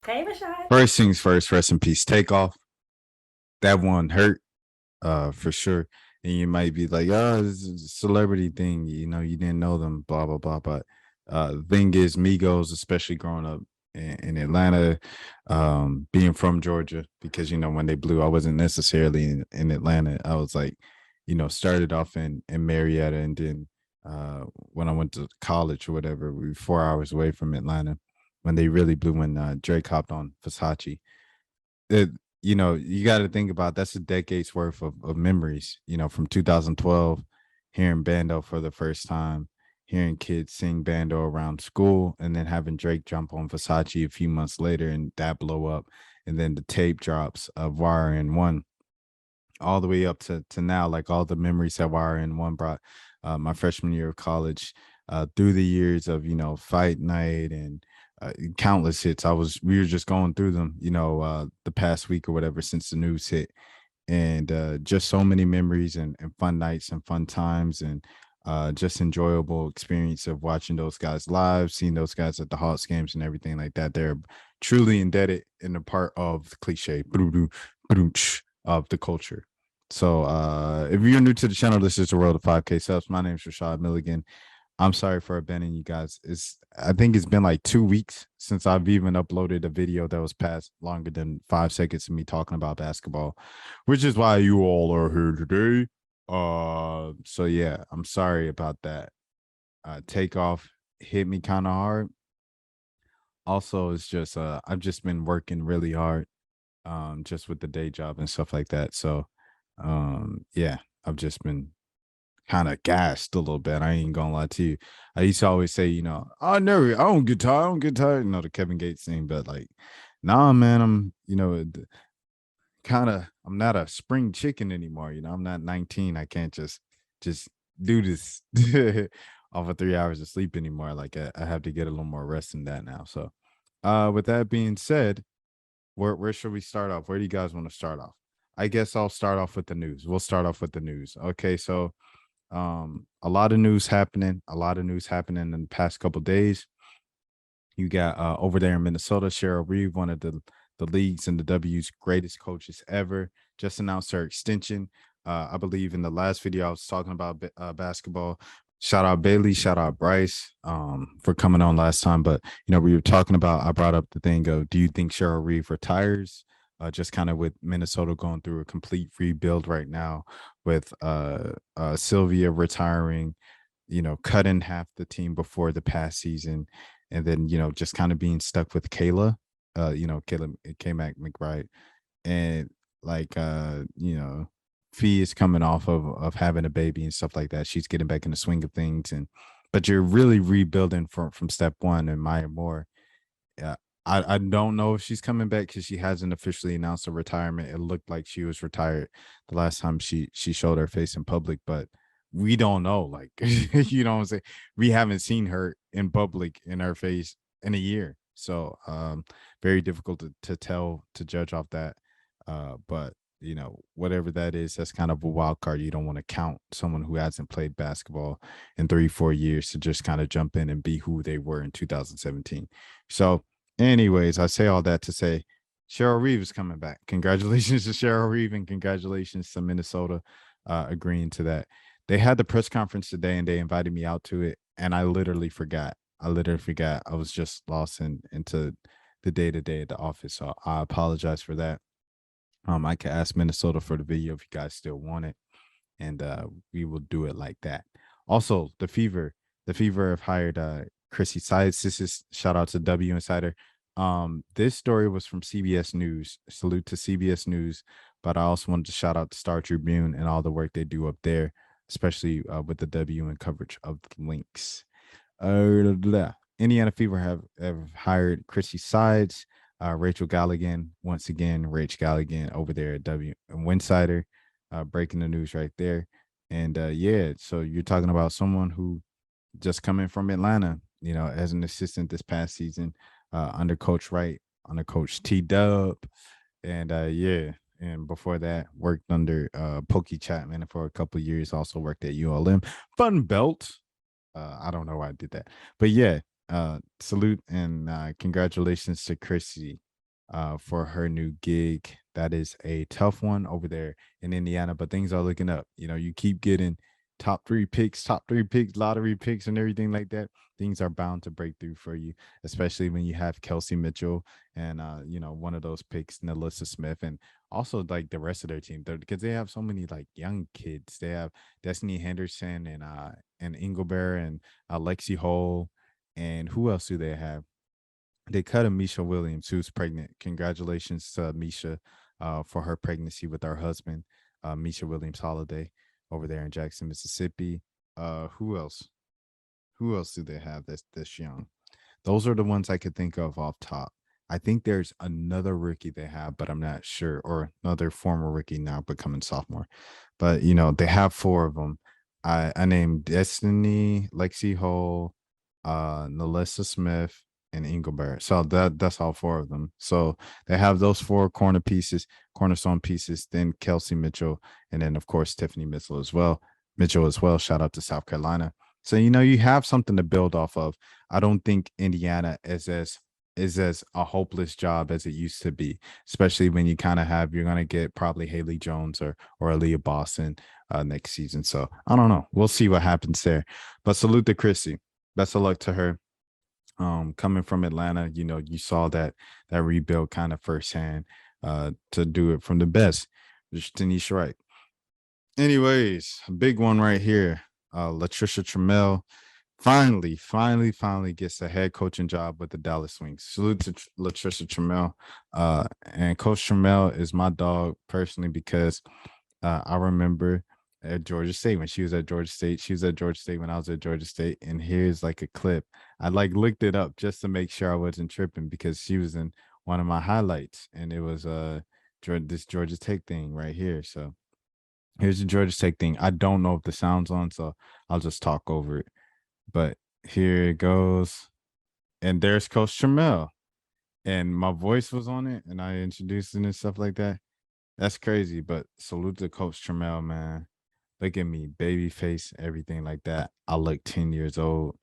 Hey, Rashad. First things first, rest in peace. Takeoff. That one hurt, for sure. And you might be like, oh, this is a celebrity thing. You know, you didn't know them, blah, blah, blah. But the thing is, Migos, especially growing up in Atlanta, being from Georgia, because, when they blew, I wasn't necessarily in Atlanta. I was like, started off in Marietta. And then when I went to college or whatever, we were 4 hours away from Atlanta when they really blew when Drake hopped on Versace. It, you got to think about that's a decade's worth of memories, from 2012, hearing Bando for the first time, hearing kids sing Bando around school, and then having Drake jump on Versace a few months later and that blow up. And then the tape drops of Wire and One all the way up to now, like all the memories that Wire and One brought my freshman year of college, through the years of, Fight Night and countless hits. We were just going through them, the past week or whatever since the news hit, and just so many memories and fun nights and fun times and just enjoyable experience of watching those guys live, seeing those guys at the Hawks games and everything like that. They're truly indebted in a part of the cliche of the culture. So if you're new to the channel, this is the World of 5K Subs. My name is Rashad Milligan. I'm sorry for abandoning you guys. I think it's been like 2 weeks since I've even uploaded a video that was past longer than 5 seconds of me talking about basketball, which is why you all are here today. So yeah, I'm sorry about that. Takeoff hit me kind of hard. Also, it's just I've just been working really hard, just with the day job and stuff like that. So yeah, I've just been kind of gassed a little bit. I ain't gonna lie to you. I used to always say, I don't get tired, I don't get tired, the Kevin Gates thing, but like, nah, man, I'm, I'm not a spring chicken anymore. I'm not 19. I can't just do this off of 3 hours of sleep anymore. Like I have to get a little more rest than that now. So with that being said, where should we start off? Where do you guys want to start off? I guess I'll start off with the news. We'll start off with the news. Okay, so a lot of news happening, in the past couple days. You got over there in Minnesota, Cheryl Reeve, one of the league's and the W's greatest coaches ever, just announced her extension. I believe in the last video I was talking about basketball. Shout out Bailey, shout out Bryce, for coming on last time. But we were talking about, I brought up the thing of, do you think Cheryl Reeve retires? Just kind of with Minnesota going through a complete rebuild right now, with Sylvia retiring, cutting half the team before the past season, and then just kind of being stuck with Kayla K-Mac McBride, and like Fee is coming off of having a baby and stuff like that. She's getting back in the swing of things, but you're really rebuilding from step one. And Maya Moore, yeah, I don't know if she's coming back because she hasn't officially announced a retirement. It looked like she was retired the last time she showed her face in public, but we don't know. Like, you know what I'm saying? We haven't seen her in public in her face in a year. So very difficult to tell, to judge off that. But whatever that is, that's kind of a wild card. You don't want to count someone who hasn't played basketball in 3-4 years to just kind of jump in and be who they were in 2017. So anyways, I say all that to say Cheryl Reeve is coming back. Congratulations to Cheryl Reeve, and congratulations to Minnesota agreeing to that. They had the press conference today and they invited me out to it, and I literally forgot. I was just lost into the day-to-day at the office. So I apologize for that. I can ask Minnesota for the video if you guys still want it, and we will do it like that. Also, the Fever have hired Chrissy Sides. This is shout out to W Insider. This story was from CBS News. Salute to CBS News, but I also wanted to shout out to Star Tribune and all the work they do up there, especially with the W and coverage of the Lynx. Indiana Fever have hired Chrissy Sides, Rachel Galligan, once again, Rach Galligan over there at W and Winsider, breaking the news right there. And yeah, so you're talking about someone who just coming from Atlanta, as an assistant this past season, under Coach Wright, under Coach T Dub. And yeah, and before that, worked under Pokey Chapman for a couple years, also worked at ULM. Fun belt. I don't know why I did that. But yeah, salute and congratulations to Chrissy for her new gig. That is a tough one over there in Indiana, but things are looking up. You know, you keep getting top three picks, lottery picks, and everything like that. Things are bound to break through for you, especially when you have Kelsey Mitchell and you know, one of those picks, Nelissa Smith, and also like the rest of their team, because they have so many like young kids. They have Destiny Henderson and Ingleberry and Lexi Hole, and who else do they have? They cut a Misha Williams, who's pregnant. Congratulations to Misha for her pregnancy with our husband, Misha Williams Holiday, over there in Jackson, Mississippi. Who else? Who else do they have that's this young? Those are the ones I could think of off top. I think there's another rookie they have, but I'm not sure, or another former rookie now becoming sophomore. But you know, they have four of them. I named Destiny, Lexi Hole, Nalissa Smith, and Engelbert. So that's all four of them. So they have those four cornerstone pieces, then Kelsey Mitchell, and then of course Tiffany Mitchell as well. Mitchell as well. Shout out to South Carolina. So you know, you have something to build off of. I don't think Indiana is as a hopeless job as it used to be, especially when you kind of have you're gonna get probably Haley Jones or Aaliyah Boston next season. So I don't know. We'll see what happens there. But salute to Chrissy. Best of luck to her. Coming from Atlanta, you know, you saw that rebuild kind of firsthand to do it from the best. Just Tanisha Wright. Anyways, a big one right here. Latricia Trammell finally gets a head coaching job with the Dallas Wings. Salute to Latricia Trammell. And Coach Trammell is my dog personally because I remember at Georgia State when she was at Georgia State. She was at Georgia State when I was at Georgia State. And here's like a clip. I like looked it up just to make sure I wasn't tripping because she was in one of my highlights, and it was this Georgia Tech thing right here. So here's the Georgia Tech thing. I don't know if the sound's on, so I'll just talk over it. But here it goes. And there's Coach Trammell. And my voice was on it, and I introduced it and stuff like that. That's crazy. But salute to Coach Trammell, man. Look at me, baby face, everything like that. I look 10 years old.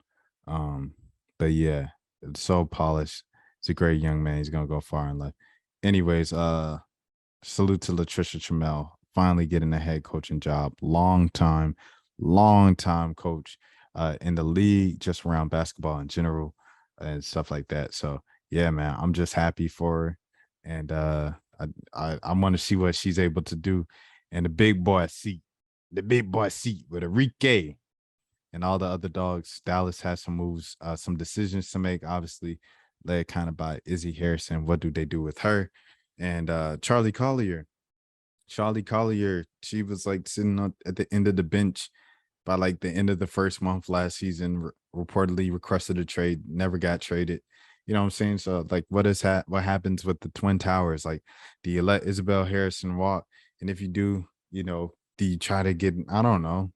Um, but yeah, it's so polished. He's a great young man. He's gonna go far in life. Anyways, salute to Latricia Trammell, finally getting a head coaching job. Long time coach in the league, just around basketball in general and stuff like that. So yeah, man, I'm just happy for her. And I want to see what she's able to do in the big boy seat with Enrique and all the other dogs. Dallas has some moves, some decisions to make, obviously, led kind of by Izzy Harrison. What do they do with her? And Charlie Collier. Charlie Collier, she was like sitting at the end of the bench by like the end of the first month last season, reportedly requested a trade, never got traded. You know what I'm saying? So like what happens with the Twin Towers? Like, do you let Isabel Harrison walk? And if you do, you know, do you try to get I don't know.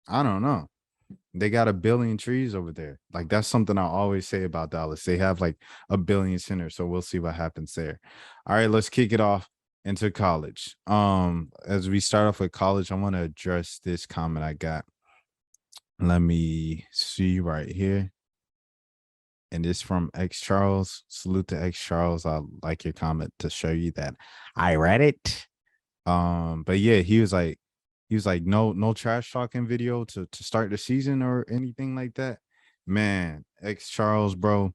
I don't know. They got a billion trees over there. Like that's something I always say about Dallas. They have like a billion centers, so we'll see what happens there. All right, let's kick it off into college. As we start off with college, I want to address this comment I got. Let me see right here. And it's from X Charles. Salute to X Charles. I like your comment to show you that I read it. But yeah, he was like, no trash talking video to start the season or anything like that. Man, X Charles, bro,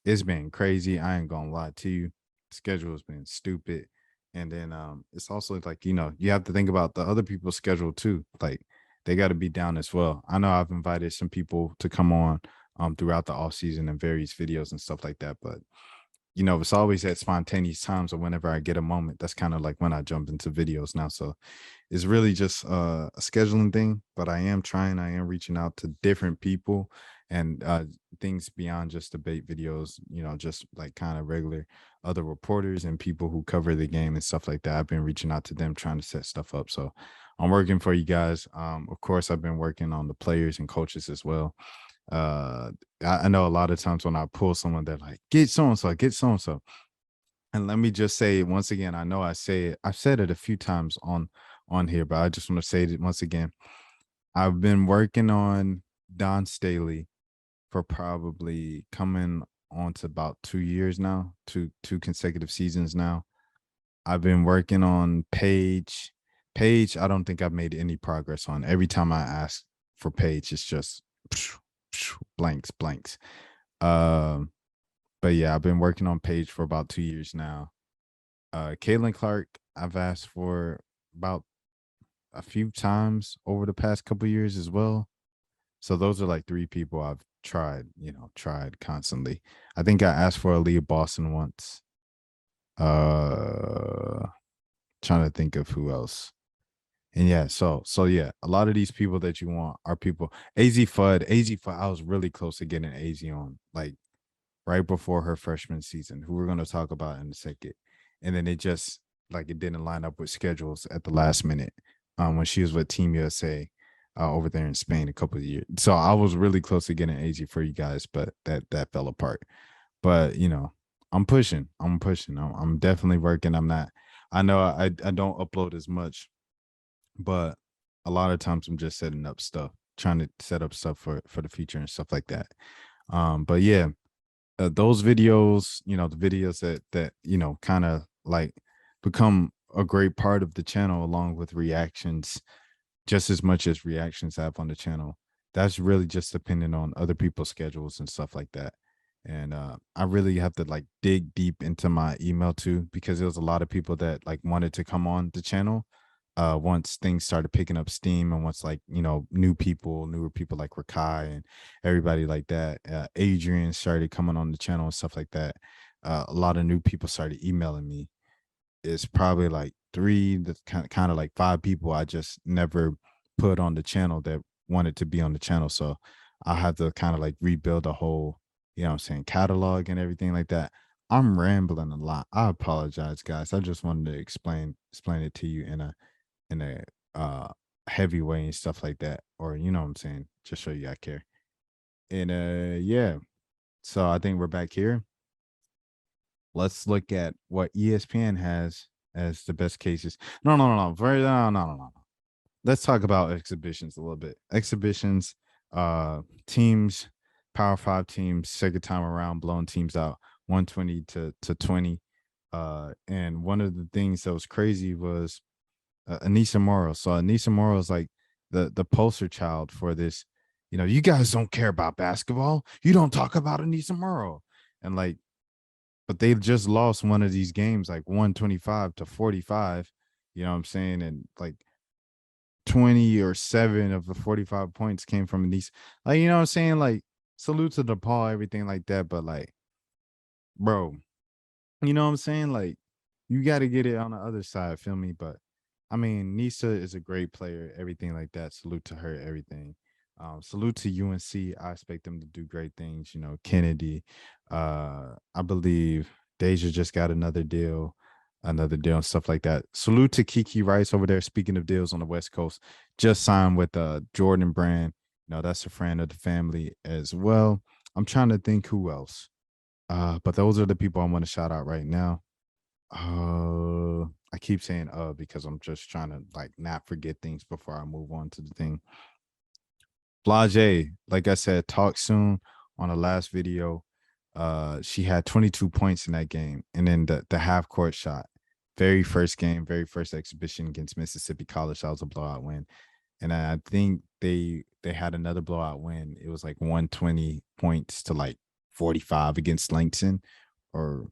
it's been crazy. I ain't gonna lie to you. Schedule has been stupid. And then it's also like, you know, you have to think about the other people's schedule too. Like they got to be down as well. I know I've invited some people to come on throughout the off season and various videos and stuff like that, but you know, it's always at spontaneous times or whenever I get a moment. That's kind of like when I jump into videos now. So it's really just a scheduling thing, but I am reaching out to different people and things beyond just debate videos, you know, just like kind of regular other reporters and people who cover the game and stuff like that. I've been reaching out to them trying to set stuff up. So I'm working for you guys. Of course, I've been working on the players and coaches as well. I know a lot of times when I pull someone, they're like, get so and so, get so and so. And let me just say once again, I know I've said it a few times on here, but I just want to say it once again. I've been working on Don Staley for probably coming on to about 2 years now, two consecutive seasons now. I've been working on Page. Page, I don't think I've made any progress on. Every time I ask for Page, it's just blanks, blanks. Um, but yeah, I've been working on Page for about 2 years now. Caitlin Clark, I've asked for about a few times over the past couple years as well. So those are like three people I've tried constantly. I think I asked for Aaliyah Boston once. Uh Trying to think of who else. And yeah, so yeah, a lot of these people that you want are people. AZ Fudd, I was really close to getting AZ on, like right before her freshman season, who we're gonna talk about in a second. And then it just like it didn't line up with schedules at the last minute. When she was with Team USA over there in Spain a couple of years. So I was really close to getting AZ for you guys, but that fell apart. But I'm pushing. I'm definitely working. I know I don't upload as much, but a lot of times I'm just setting up stuff, trying to set up stuff for the future and stuff like that. But yeah, those videos, the videos that kind of like become a great part of the channel, along with reactions, just as much as reactions have on the channel. That's really just dependent on other people's schedules and stuff like that. And I really have to like dig deep into my email too, because there was a lot of people that like wanted to come on the channel once things started picking up steam, and once like newer people like Rakai and everybody like that, Adrian started coming on the channel and stuff like that. A lot of new people started emailing me. It's probably like three, the kind of like five people I just never put on the channel that wanted to be on the channel. So I had to kind of like rebuild a whole, I'm saying, catalog and everything like that. I'm rambling a lot. I apologize, guys. I just wanted to explain it to you in a heavy way and stuff like that. Or you know what I'm saying, just show you I care. And yeah. So I think we're back here. Let's look at what ESPN has as the best cases. No. Let's talk about exhibitions a little bit. Exhibitions, teams, Power Five teams, second time around, blowing teams out 120 to 20. And one of the things that was crazy was Anissa Morrow. So Anissa Morrow is like the poster child for this. You guys don't care about basketball. You don't talk about Anissa Morrow. And like, but they just lost one of these games, like 125 to 45. You know what I'm saying? And like 20 or 7 of the 45 points came from these. Like, you know what I'm saying? Like, salute to DePaul, everything like that. But like, bro, you know what I'm saying? Like, you got to get it on the other side, feel me? But I mean, Nisa is a great player, everything like that. Salute to her, everything. Salute to UNC. I expect them to do great things. Kennedy. I believe Deja just got another deal and stuff like that. Salute to Kiki Rice over there. Speaking of deals on the West Coast, just signed with Jordan Brand. That's a friend of the family as well. I'm trying to think who else. But those are the people I want to shout out right now. I keep saying because I'm just trying to like not forget things before I move on to the thing. Blage, like I said, talk soon on the last video. She had 22 points in that game, and then the half court shot. Very first game, very first exhibition against Mississippi College. That was a blowout win. And I think they had another blowout win. It was like 120 points to like 45 against Langston, or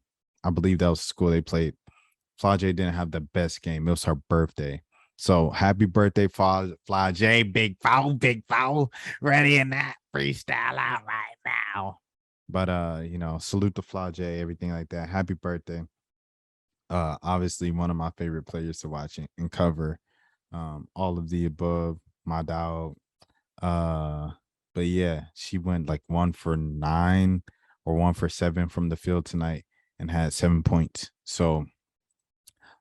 I believe that was the school they played. Flage didn't have the best game. It was her birthday. So happy birthday, Flage. Big foul. Ready in that freestyle out right now. But salute to Flage, everything like that. Happy birthday. Obviously one of my favorite players to watch and cover. All of the above, my dog. But yeah, she went like 1 for 9 or 1 for 7 from the field tonight and had 7 points. So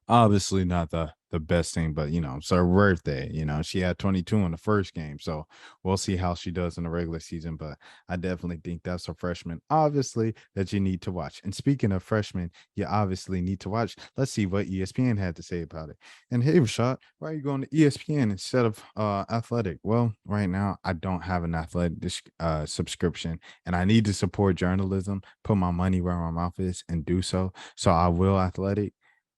obviously not the the best thing, but it's her birthday. She had 22 in the first game, so we'll see how she does in the regular season. But I definitely think that's a freshman, obviously, that you need to watch. And speaking of freshmen, you obviously need to watch. Let's see what ESPN had to say about it. And hey, Rashad, why are you going to ESPN instead of Athletic? Well, right now I don't have an Athletic subscription, and I need to support journalism, put my money where my mouth is, and do so. So I will Athletic,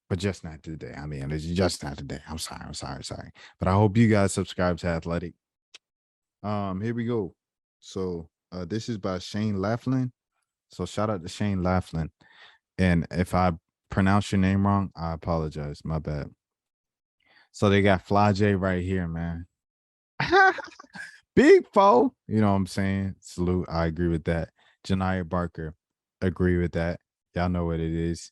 but just not today. I mean, it's just not today. I'm sorry. I'm sorry. Sorry. But I hope you guys subscribe to Athletic. Here we go. So this is by Shane Laughlin. So shout out to Shane Laughlin. And if I pronounce your name wrong, I apologize. My bad. So they got Fly J right here, man. Big foe. You know what I'm saying? Salute. I agree with that. Janiyah Barker. Agree with that. Y'all know what it is.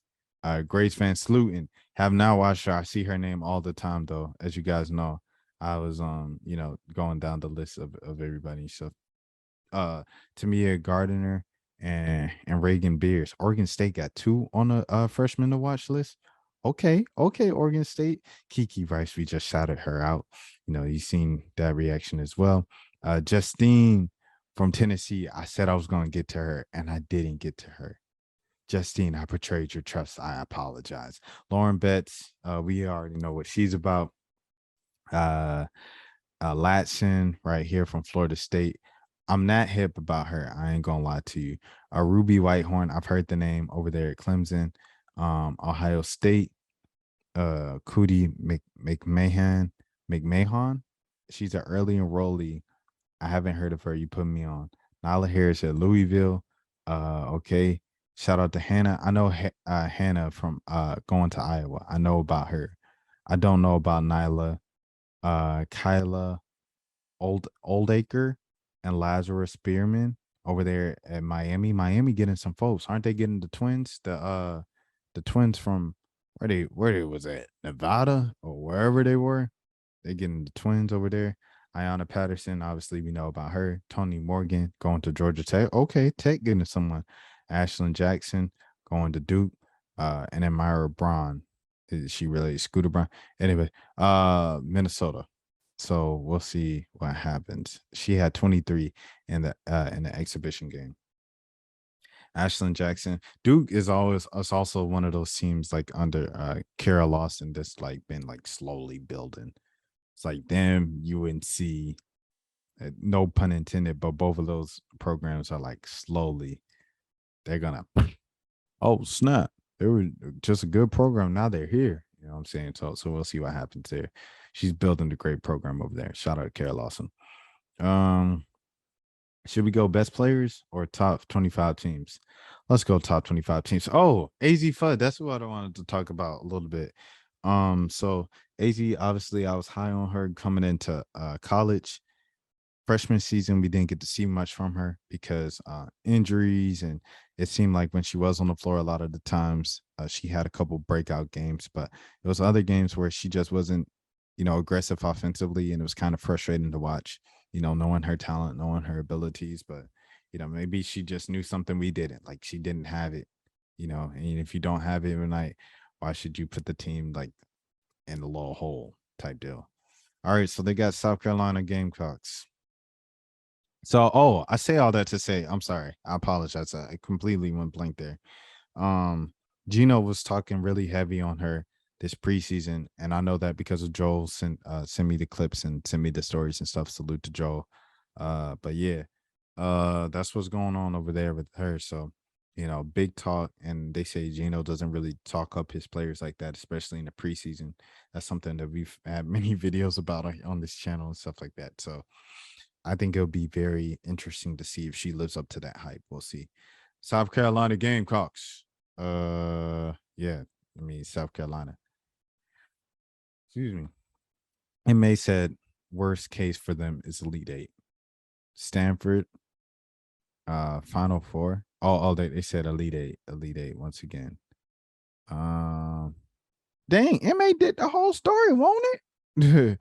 Grace fan saluting. Have not watched her. I see her name all the time though. As you guys know, I was going down the list of everybody. So Tamia Gardner and Reagan Beers. Oregon State got two on the freshman to watch list. Okay, Oregon State. Kiki Rice, we just shouted her out. You seen that reaction as well. Justine from Tennessee, I said I was going to get to her, and I didn't get to her. Justine, I betrayed your trust. I apologize. Lauren Betts, we already know what she's about. Latson right here from Florida State. I'm not hip about her. I ain't gonna lie to you. Ruby Whitehorn, I've heard the name over there at Clemson. Ohio State, Cootie McMahon. She's an early enrollee. I haven't heard of her. You put me on. Nyla Harris at Louisville. Okay. Shout out to Hannah. I know Hannah from going to Iowa. I know about her. I don't know about Nyla. Kyla Oldacre and Lazarus Spearman over there at Miami. Miami getting some folks. Aren't they getting the twins? The twins from where they was at? Nevada or wherever they were. They getting the twins over there. Ayanna Patterson, obviously we know about her. Tony Morgan going to Georgia Tech. Okay, Tech getting someone. Ashlyn Jackson going to Duke. And then Myra Braun. Is she really Scooter Braun? Anyway, Minnesota. So we'll see what happens. She had 23 in the exhibition game. Ashlyn Jackson. Duke is also one of those teams like under Kara Lawson that's like been like slowly building. It's like them, UNC, no pun intended, but both of those programs are like slowly. They're gonna oh snap. They were just a good program. Now they're here. You know what I'm saying? So we'll see what happens there. She's building a great program over there. Shout out to Kara Lawson. Should we go best players or top 25 teams? Let's go top 25 teams. Oh, AZ Fudd. That's what I wanted to talk about a little bit. So AZ, obviously, I was high on her coming into college. Freshman season, we didn't get to see much from her because injuries, and it seemed like when she was on the floor, a lot of the times she had a couple breakout games, but it was other games where she just wasn't, aggressive offensively, and it was kind of frustrating to watch. Knowing her talent, knowing her abilities, but maybe she just knew something we didn't. Like she didn't have it, and if you don't have it overnight, why should you put the team like in a little hole type deal? All right, so they got South Carolina Gamecocks. So, I say all that to say, I'm sorry. I apologize. I completely went blank there. Um, Gino was talking really heavy on her this preseason, and I know that because of Joel sent me the clips and sent me the stories and stuff. Salute to Joel. But yeah, that's what's going on over there with her. So, big talk, and they say Gino doesn't really talk up his players like that, especially in the preseason. That's something that we've had many videos about on this channel and stuff like that. So I think it'll be very interesting to see if she lives up to that hype. We'll see. South Carolina Gamecocks. Yeah, I mean South Carolina. Excuse me. And May said worst case for them is Elite Eight. Stanford, Final Four. They said Elite Eight once again. Dang, MA did the whole story, won't it?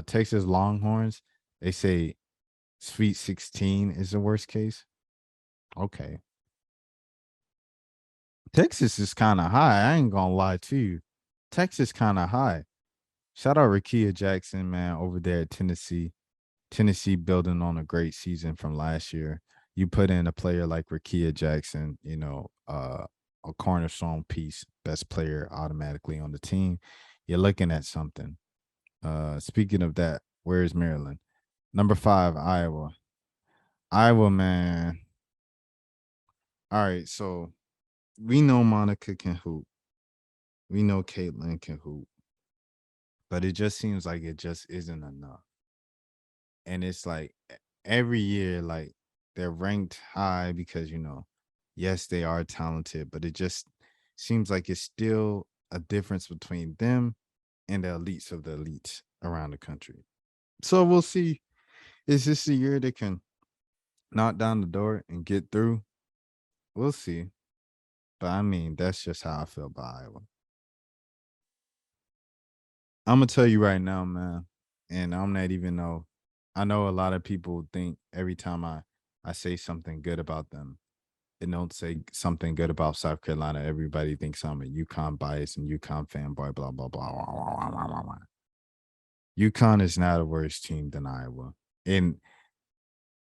Texas Longhorns. They say Sweet 16 is the worst case. Okay. Texas is kind of high. I ain't gonna lie to you. Texas kind of high. Shout out Rakia Jackson, man, over there at Tennessee. Tennessee building on a great season from last year. You put in a player like Rakia Jackson, a cornerstone piece, best player automatically on the team. You're looking at something. Speaking of that, where is Maryland? Number 5, Iowa. Iowa, man. All right, so we know Monica can hoop. We know Caitlin can hoop, but it just seems like it just isn't enough. And it's like every year, like they're ranked high because yes, they are talented, but it just seems like it's still a difference between them and the elites of the elites around the country. So we'll see. Is this the year they can knock down the door and get through? We'll see. But I mean, that's just how I feel about Iowa. I'm gonna tell you right now, man, and I'm not even know. I know a lot of people think every time I say something good about them, and don't say something good about South Carolina, everybody thinks I'm a UConn bias and UConn fanboy. Blah blah blah. Blah, blah, blah, blah, blah. UConn is not a worse team than Iowa, and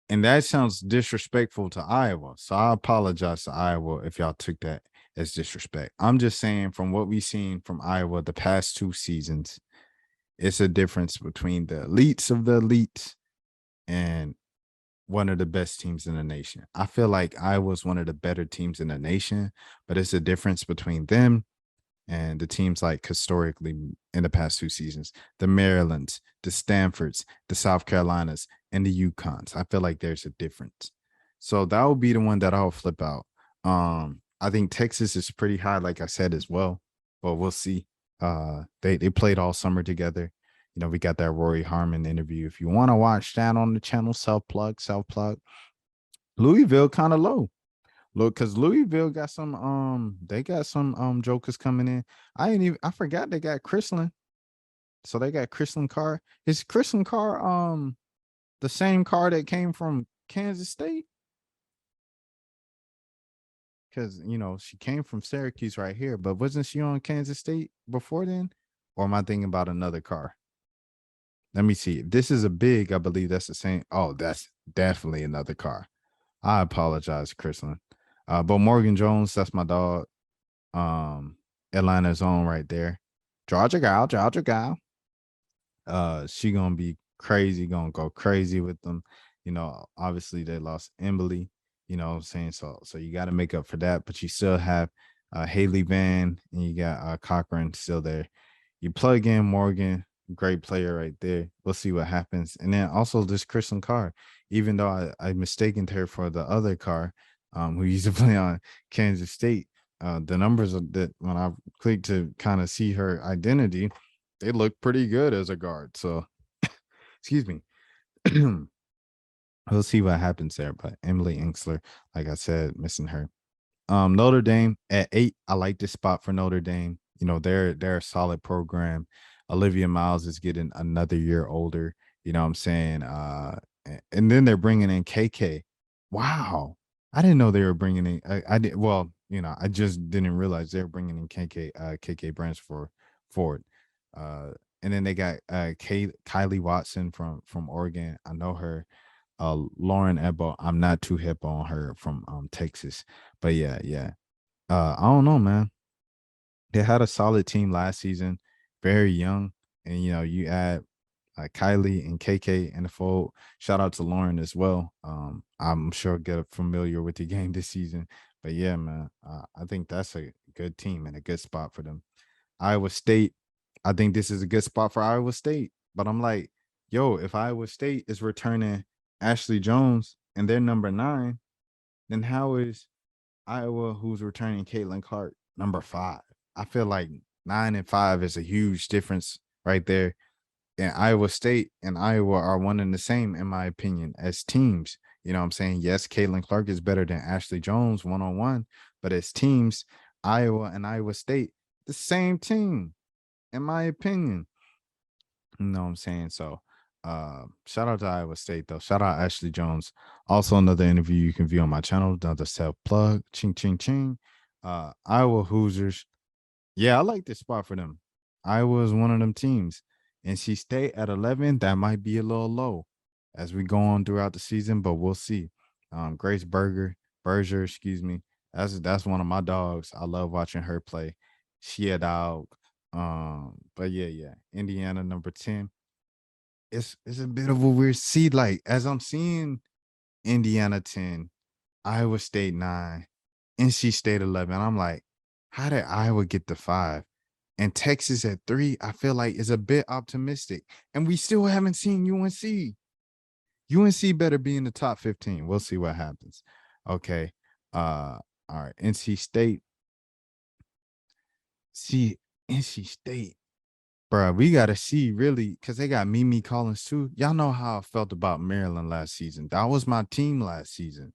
that sounds disrespectful to Iowa. So I apologize to Iowa if y'all took that as disrespect. I'm just saying from what we've seen from Iowa the past 2 seasons, it's a difference between the elites of the elites and one of the best teams in the nation. I feel like Iowa's one of the better teams in the nation, but it's a difference between them and the teams like historically in the past 2 seasons, the Marylands, the Stanfords, the South Carolinas, and the UConns. I feel like there's a difference. So that would be the one that I'll flip out. I think Texas is pretty high, like I said as well, but we'll see. They played all summer together. We got that Rory Harmon interview. If you want to watch that on the channel, self plug, self plug. Louisville kind of low. Look, because Louisville got they got some jokers coming in. I forgot they got Chrislin. So they got Chrislin Carr. Is Chrislin Carr the same car that came from Kansas State? Because she came from Syracuse right here, but wasn't she on Kansas State before then? Or am I thinking about another car? Let me see. If this is a big, I believe that's the same. Oh, that's definitely another car. I apologize, Chrislin. But Morgan Jones, that's my dog. Atlanta's own right there. Georgia gal, Georgia gal. She gonna be crazy, gonna go crazy with them. Obviously they lost Emily, what I'm saying? So you gotta make up for that, but you still have Haley Van and you got Cochran still there. You plug in Morgan, great player right there. We'll see what happens. And then also this Kristen Carr, even though I mistaken her for the other Carr, who used to play on Kansas State. The numbers that when I clicked to kind of see her identity, they look pretty good as a guard. So, excuse me. We'll see what happens there. But Emily Inksler, like I said, missing her. Notre Dame at 8. I like this spot for Notre Dame. They're a solid program. Olivia Miles is getting another year older. You know what I'm saying? And then they're bringing in KK. Wow. I didn't know they were bringing in. I did. Well, I just didn't realize they were bringing in KK Bransford forward. And then they got Kylie Watson from Oregon. I know her. Lauren Ebo. I'm not too hip on her from Texas, but yeah. I don't know, man. They had a solid team last season, very young, and you add Kylie and KK in the fold. Shout out to Lauren as well. I'm sure get familiar with the game this season, but yeah, man, I think that's a good team and a good spot for them. Iowa State, I think this is a good spot for Iowa State, but I'm like, yo, if Iowa State is returning Ashley Jones and they're number 9, then how is Iowa, who's returning Caitlin Clark, number 5? I feel like 9 and 5 is a huge difference right there. And Iowa State and Iowa are one and the same, in my opinion, as teams. You know what I'm saying? Yes, Caitlin Clark is better than Ashley Jones one-on-one, but as teams, Iowa and Iowa State, the same team, in my opinion. You know what I'm saying? So shout out to Iowa State though. Shout out Ashley Jones. Also another interview you can view on my channel, another self plug. Ching ching ching. Iowa Hoosiers. Yeah, I like this spot for them. Iowa is one of them teams. NC State at 11, that might be a little low as we go on throughout the season, but we'll see. Grace Berger, excuse me. That's one of my dogs. I love watching her play. She a dog. But yeah. Indiana number 10. It's a bit of a weird see. Like as I'm seeing Indiana 10, Iowa State 9, NC State 11. I'm like, how did Iowa get the 5? And Texas at 3, I feel like is a bit optimistic. And we still haven't seen UNC. UNC better be in the top 15. We'll see what happens. Okay. All right. NC State. See, NC State. Bruh, we gotta see really because they got Mimi Collins too. Y'all know how I felt about Maryland last season. That was my team last season.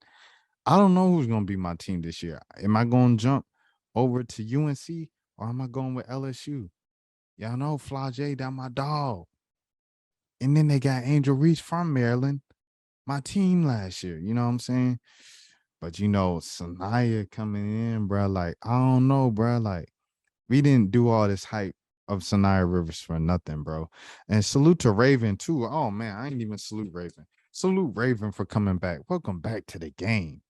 I don't know who's gonna be my team this year. Am I gonna jump over to UNC or am I going with LSU? Y'all know Flage, that my dog. And then they got Angel Reese from Maryland, my team last year. You know what I'm saying? But Sanaya coming in, bro. Like, I don't know, bro. Like, we didn't do all this hype of Sanaya Rivers for nothing, bro. And salute to Raven too. Oh man, I ain't even salute Raven. Salute Raven for coming back. Welcome back to the game.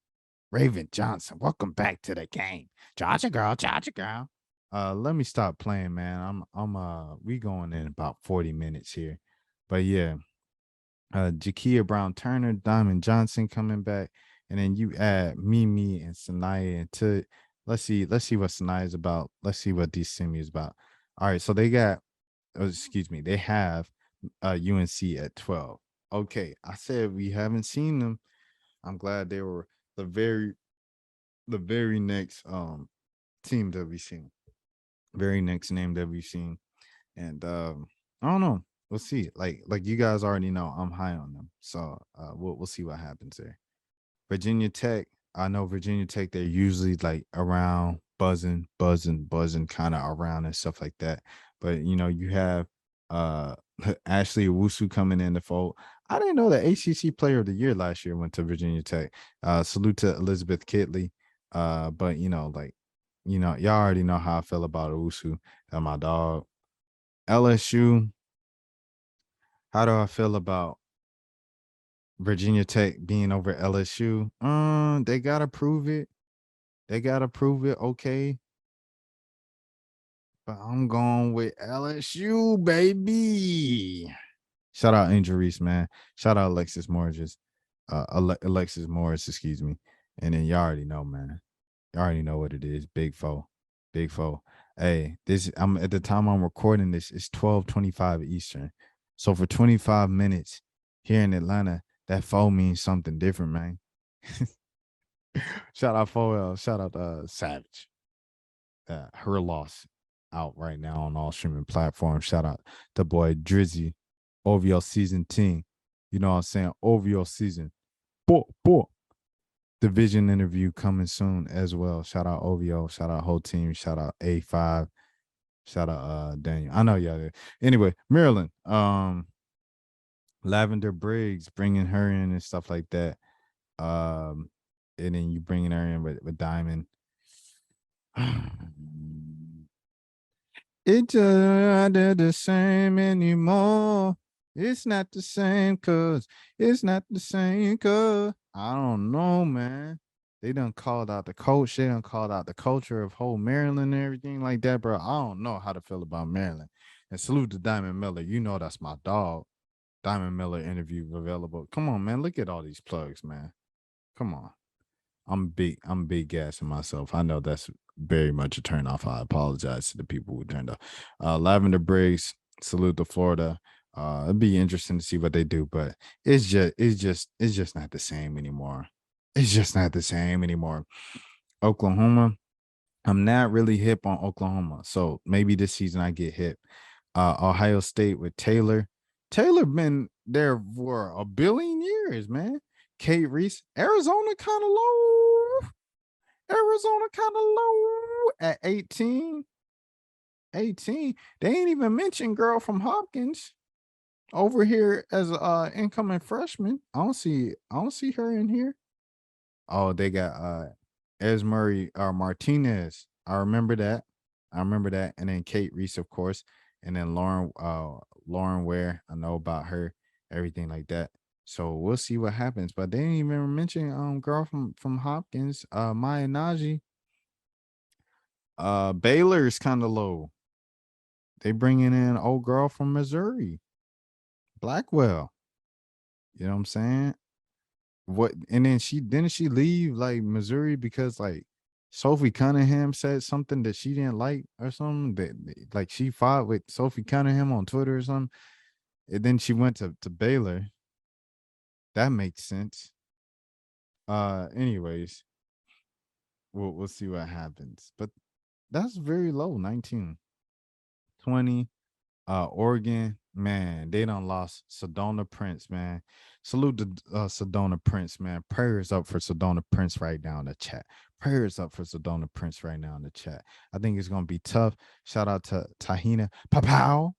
Raven Johnson, welcome back to the game. Georgia girl, Georgia girl. Let me stop playing, man. We going in about 40 minutes here. But yeah, Jakia Brown Turner, Diamond Johnson coming back, and then you add Mimi and Sanaya into it. Let's see what Sanaya is about. Let's see what these Simi is about. All right, so they got, they have UNC at 12. Okay, I said we haven't seen them. I'm glad they were the very next team that we've seen. Very next name that we've seen. And I don't know. We'll see. Like you guys already know, I'm high on them. So we'll see what happens there. Virginia Tech. I know Virginia Tech, they're usually like around buzzing, kind of around and stuff like that. But you have Ashley Owusu coming in the fold. I didn't know the ACC Player of the Year last year went to Virginia Tech. Salute to Elizabeth Kitley. But y'all already know how I feel about Owusu. That's my dog. LSU. How do I feel about Virginia Tech being over LSU? They gotta prove it. They gotta prove it. Okay. But I'm going with LSU, baby. Shout out Angel Reese, man. Shout out Alexis Morris. Alexis Morris, excuse me. And then you already know, man. You already know what it is. Big foe. Big foe. Hey, I'm at the time I'm recording this, it's 12:25 Eastern. So for 25 minutes here in Atlanta, that foe means something different, man. Shout out Foel. Shout out Savage. Her loss out right now on all streaming platforms. Shout out the boy Drizzy, OVO season 10. You know what I'm saying? OVO season. Boy. Division interview coming soon as well. Shout out OVO. Shout out whole team. Shout out A5. Shout out Daniel. I know y'all there. Anyway, Maryland. Lavender Briggs, bringing her in and stuff like that. And then you bringing her in with Diamond. It just not the same anymore. It's not the same cause it's not the same cause I don't know, man. They done called out the coach. They done called out the culture of whole Maryland and everything like that, bro. I don't know how to feel about Maryland. And salute to Diamond Miller. You know that's my dog. Diamond Miller interview available. Come on, man. Look at all these plugs, man. Come on. I'm big gassing myself. I know that's very much a turn off. I apologize to the people who turned off. Lavender Briggs, salute to Florida. It'd be interesting to see what they do, but it's just not the same anymore. It's just not the same anymore. Oklahoma, I'm not really hip on Oklahoma, so maybe this season I get hip. Ohio State with Taylor. Taylor been there for a billion years, man. Kate Reese, Arizona kind of low. Arizona kind of low at 18. 18. They ain't even mentioned girl from Hopkins over here as a incoming freshman. I don't see her in here. Oh, they got Esmery Martinez. I remember that. And then Kate Reese, of course. And then Lauren Ware, I know about her, everything like that. So we'll see what happens. But they didn't even mention girl from Hopkins, Maya Najee. Baylor is kind of low. They bringing in old girl from Missouri, Blackwell. You know what I'm saying? What? And then she didn't she leave like Missouri because like Sophie Cunningham said something that she didn't like or something that like she fought with Sophie Cunningham on Twitter or something. And then she went to Baylor. That makes sense. Anyways, we'll see what happens. But that's very low, 19, 20. Oregon, man, they done lost Sedona Prince, man. Salute to Sedona Prince, man. Prayers up for Sedona Prince right now in the chat. Prayers up for Sedona Prince right now in the chat. I think it's gonna be tough. Shout out to Tahina Papow.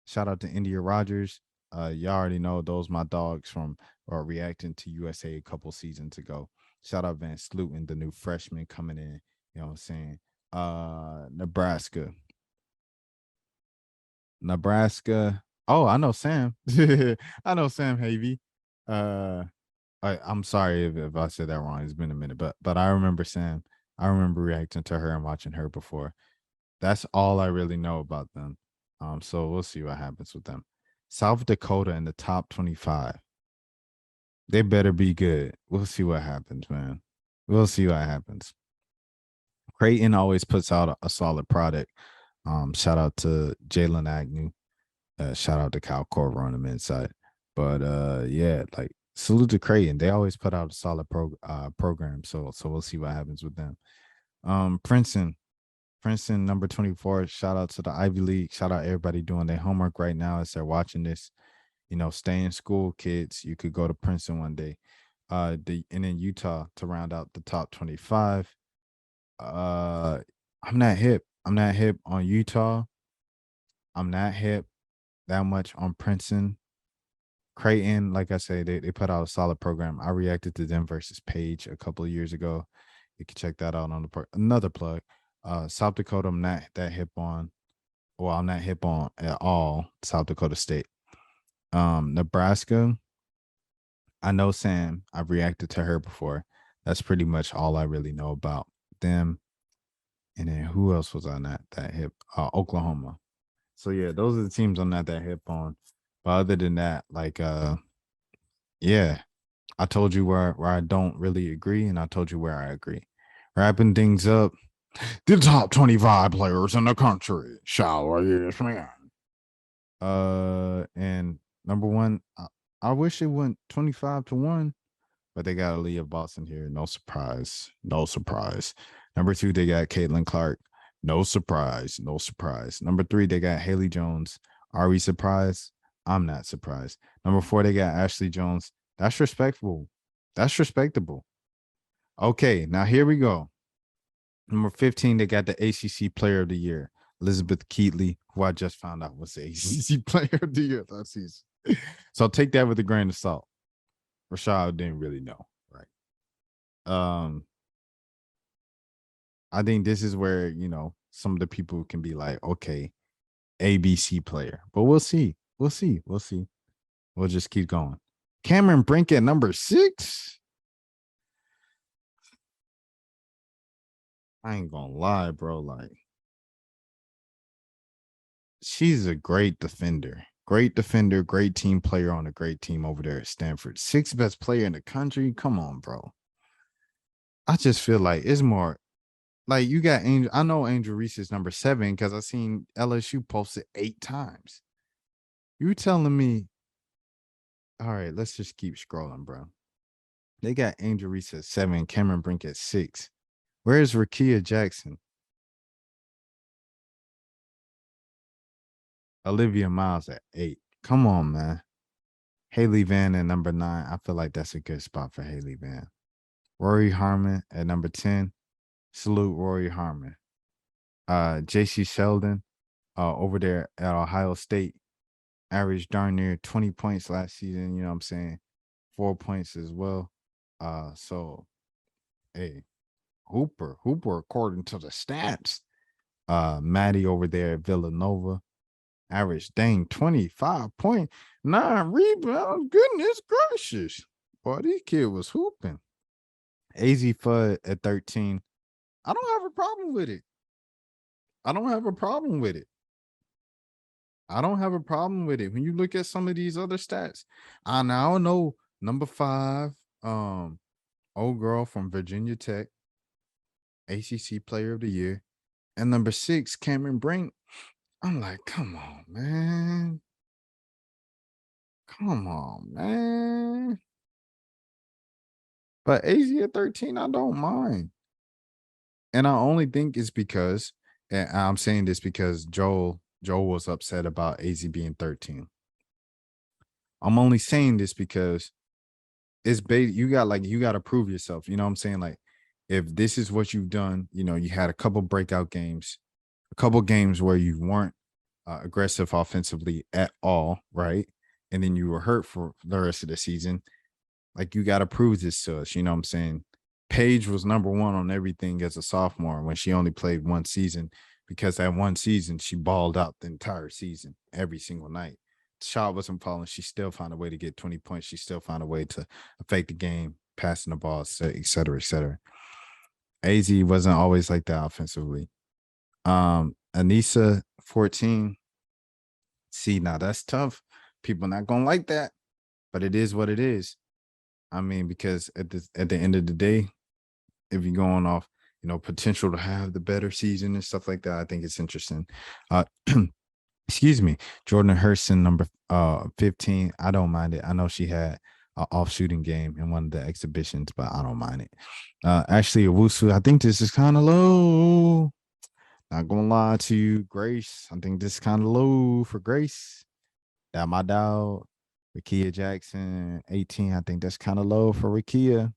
Shout out to India Rogers. You already know those my dogs from reacting to USA a couple seasons ago. Shout out Van Sluten, the new freshman coming in. You know what I'm saying? Nebraska. Nebraska. Oh, I know Sam. I know Sam Havey. Uh, I'm sorry if I said that wrong. It's been a minute, but I remember Sam. I remember reacting to her and watching her before. That's all I really know about them. So we'll see what happens with them. South Dakota in the top 25. They better be good. We'll see what happens, man. We'll see what happens. Creighton always puts out a solid product. Shout out to Jalen Agnew. Shout out to Kyle Korver on the men's side. But yeah, like salute to Creighton. They always put out a solid program. So we'll see what happens with them. Princeton. Princeton number 24. Shout out to the Ivy League. Shout out everybody doing their homework right now as they're watching this. You know, stay in school, kids. You could go to Princeton one day. And then Utah to round out the top 25. Uh I'm not hip. I'm not hip on Utah. I'm not hip that much on Princeton. Creighton, like I say, they put out a solid program. I reacted to them versus Page a couple of years ago. You can check that out on another plug. South Dakota, I'm not that hip on. Well, I'm not hip on at all. South Dakota State. Nebraska, I know Sam. I've reacted to her before. That's pretty much all I really know about them. And then who else was on that hip? Oklahoma. So yeah, those are the teams I'm not that hip on. But other than that, like yeah, I told you where I don't really agree, and I told you where I agree. Wrapping things up, the top 25 players in the country, shall we? Yes, man. And number one, I wish it went 25-1, but they got Aaliyah Boston here. No surprise. No surprise. Number two, they got Caitlin Clark. No surprise. No surprise. Number three, they got Haley Jones. Are we surprised? I'm not surprised. Number four, they got Ashley Jones. That's respectable. That's respectable. Okay, now here we go. Number 15, they got the ACC Player of the Year, Elizabeth Keatley, who I just found out was the ACC Player of the Year last season. So take that with a grain of salt. Rashad didn't really know, right? I think this is where, some of the people can be like, okay, ABC player. But we'll see. We'll see. We'll see. We'll just keep going. Cameron Brink at number 6. I ain't gonna lie, bro. Like, she's a great defender. Great defender, great team player on a great team over there at Stanford. 6th best player in the country. Come on, bro. I just feel like it's more like you got Angel. I know Angel Reese is number 7 because I seen LSU posted 8 times. You telling me, all right, let's just keep scrolling, bro. They got Angel Reese at 7, Cameron Brink at 6. Where's Rakia Jackson? Olivia Miles at 8. Come on, man. Haley Van at number 9. I feel like that's a good spot for Haley Van. Rory Harmon at number 10. Salute Rory Harmon. JC Sheldon over there at Ohio State averaged darn near 20 points last season. You know what I'm saying? 4 points as well. So, hey, Hooper, according to the stats. Maddie over there at Villanova. Average, dang, 25.9 rebounds. Goodness gracious. Boy, this kid was hooping. AZ Fudd at 13. I don't have a problem with it. I don't have a problem with it. I don't have a problem with it. When you look at some of these other stats, I now know number 5, old girl from Virginia Tech, ACC Player of the Year, and number 6, Cameron Brink. I'm like, come on, man. Come on, man. But AZ at 13, I don't mind. And I only think it's because, and I'm saying this because Joel was upset about AZ being 13. I'm only saying this because it's you got to prove yourself. You know what I'm saying? Like, if this is what you've done, you had a couple breakout games, a couple games where you weren't aggressive offensively at all, right? And then you were hurt for the rest of the season. Like, you got to prove this to us. You know what I'm saying? Paige was number 1 on everything as a sophomore when she only played one season, because that one season she balled out the entire season, every single night. Shot wasn't falling. She still found a way to get 20 points. She still found a way to affect the game, passing the ball, et cetera, et cetera. AZ wasn't always like that offensively. Anissa, 14. See, now that's tough. People not gonna like that, but it is what it is. I mean, because at the end of the day, if you're going off, potential to have the better season and stuff like that, I think it's interesting. Excuse me, Jordan Hurston, number 15. I don't mind it. I know she had an off shooting game in one of the exhibitions, but I don't mind it. Ashley Owusu, I think this is kind of low. Not gonna lie to you, Grace. I think this is kind of low for Grace. That my dog. Rikia Jackson, 18. I think that's kind of low for Rikia.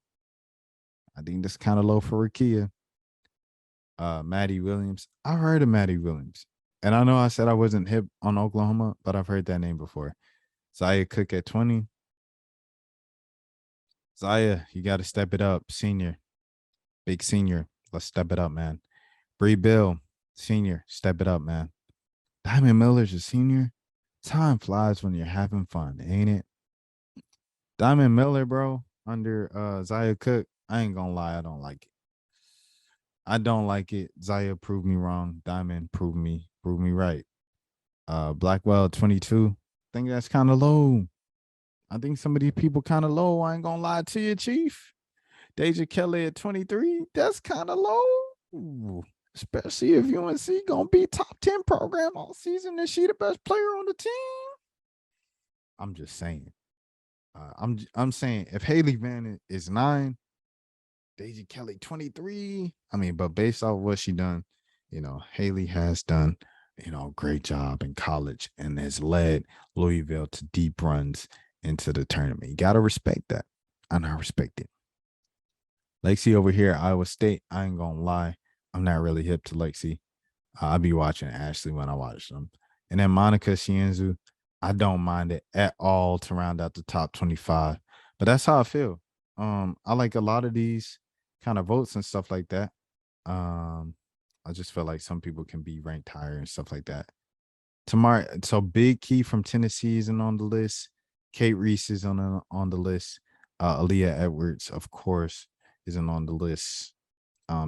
Maddie Williams. I've heard of Maddie Williams. And I know I said I wasn't hip on Oklahoma, but I've heard that name before. Zaya Cook at 20. Zaya, you got to step it up. Senior. Big senior. Let's step it up, man. Bree Bill, senior. Step it up, man. Diamond Miller's a senior. Time flies when you're having fun, ain't it? Diamond Miller, bro, under Zaya Cook. I ain't gonna lie, I don't like it. I don't like it. Zaya proved me wrong. Diamond proved me right. Blackwell 22. I think that's kind of low. I think some of these people kind of low. I ain't gonna lie to you, Chief. Deja Kelly at 23. That's kind of low. Especially if UNC gonna be top 10 program all season and she the best player on the team. I'm just saying. I'm saying if Haley Van is 9, Deja Kelly 23. I mean, but based off what she done, Haley has done, a great job in college and has led Louisville to deep runs into the tournament. You gotta respect that. And I respect it. Lexi over here, Iowa State. I ain't gonna lie. I'm not really hip to Lexi. I'll be watching Ashley when I watch them. And then Monica Shienzu, I don't mind it at all to round out the top 25. But that's how I feel. I like a lot of these kind of votes and stuff like that. I just feel like some people can be ranked higher and stuff like that. Tomorrow, so Big Key from Tennessee isn't on the list. Kate Reese is on the list. Aaliyah Edwards, of course, isn't on the list.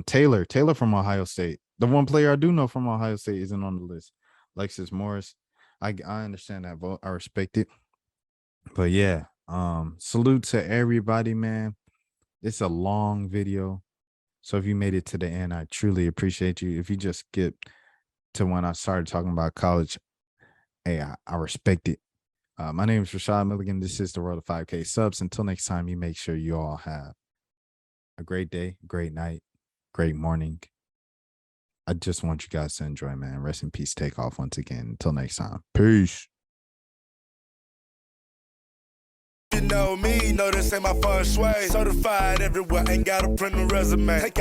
Taylor from Ohio State. The one player I do know from Ohio State isn't on the list. Lexus Morris. I understand that vote. I respect it. But yeah, salute to everybody, man. It's a long video. So if you made it to the end, I truly appreciate you. If you just skipped to when I started talking about college, hey, I respect it. My name is Rashad Milligan. This is the World of 5K Subs. Until next time, you make sure you all have a great day, great night, great morning. I just want you guys to enjoy, man. Rest in peace. Take off once again. Until next time. Peace. You know me, know this ain't my first way. Certified everywhere, ain't got a print a resume. Take